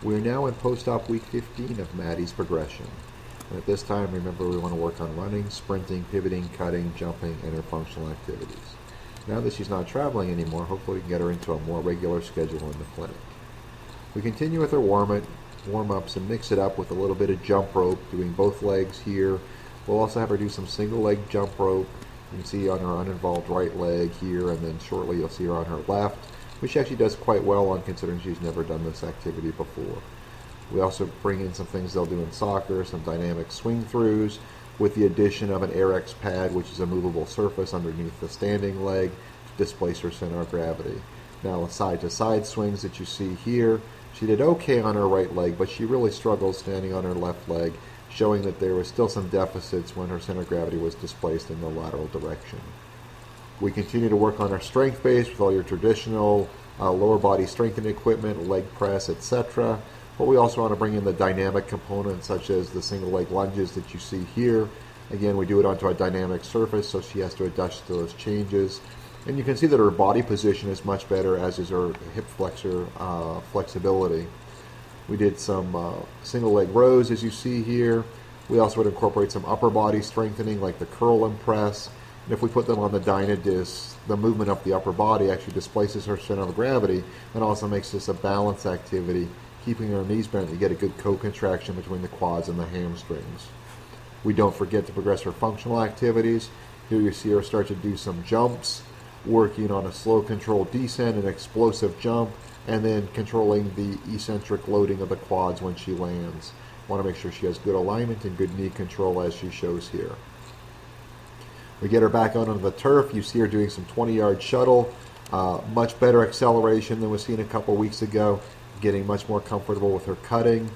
We're now in post-op week 15 of Maddie's progression. And at this time, remember, we want to work on running, sprinting, pivoting, cutting, jumping, and her functional activities. Now that she's not traveling anymore, hopefully we can get her into a more regular schedule in the clinic. We continue with her warm-ups and mix it up with a little bit of jump rope, doing both legs here. We'll also have her do some single leg jump rope. You can see on her uninvolved right leg here, and then shortly you'll see her on her left, which she actually does quite well on, considering she's never done this activity before. We also bring in some things they'll do in soccer, some dynamic swing throughs, with the addition of an AirX pad, which is a movable surface underneath the standing leg to displace her center of gravity. Now the side-to-side swings that you see here, she did okay on her right leg, but she really struggled standing on her left leg, showing that there was still some deficits when her center of gravity was displaced in the lateral direction. We continue to work on our strength base with all your traditional lower body strengthening equipment, leg press, etc. But we also want to bring in the dynamic components, such as the single leg lunges that you see here. Again, we do it onto a dynamic surface, so she has to adjust to those changes. And you can see that her body position is much better, as is her hip flexor flexibility. We did some single leg rows, as you see here. We also would incorporate some upper body strengthening, like the curl and press. And if we put them on the Dynadisc, the movement of the upper body actually displaces her center of gravity and also makes this a balance activity, keeping her knees bent to get a good co-contraction between the quads and the hamstrings. We don't forget to progress her functional activities. Here you see her start to do some jumps, working on a slow controlled descent, an explosive jump, and then controlling the eccentric loading of the quads when she lands. Want to make sure she has good alignment and good knee control, as she shows here. We get her back out on the turf. You see her doing some 20-yard shuttle. Much better acceleration than was seen a couple weeks ago. Getting much more comfortable with her cutting.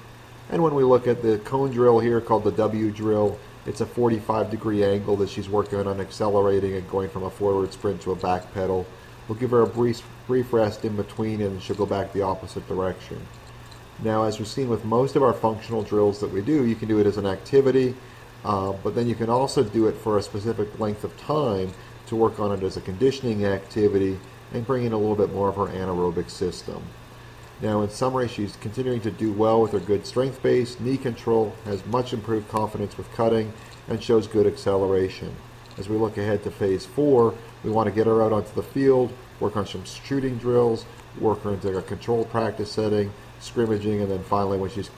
And when we look at the cone drill here, called the W drill, it's a 45-degree angle that she's working on accelerating and going from a forward sprint to a back pedal. We'll give her a brief rest in between, and she'll go back the opposite direction. Now, as we've seen with most of our functional drills that we do, you can do it as an activity, but then you can also do it for a specific length of time to work on it as a conditioning activity and bring in a little bit more of her anaerobic system. Now, in summary, she's continuing to do well with her good strength base, knee control, has much improved confidence with cutting, and shows good acceleration. As we look ahead to phase 4, we want to get her out onto the field, work on some shooting drills, work her into a controlled practice setting, scrimmaging, and then finally, when she's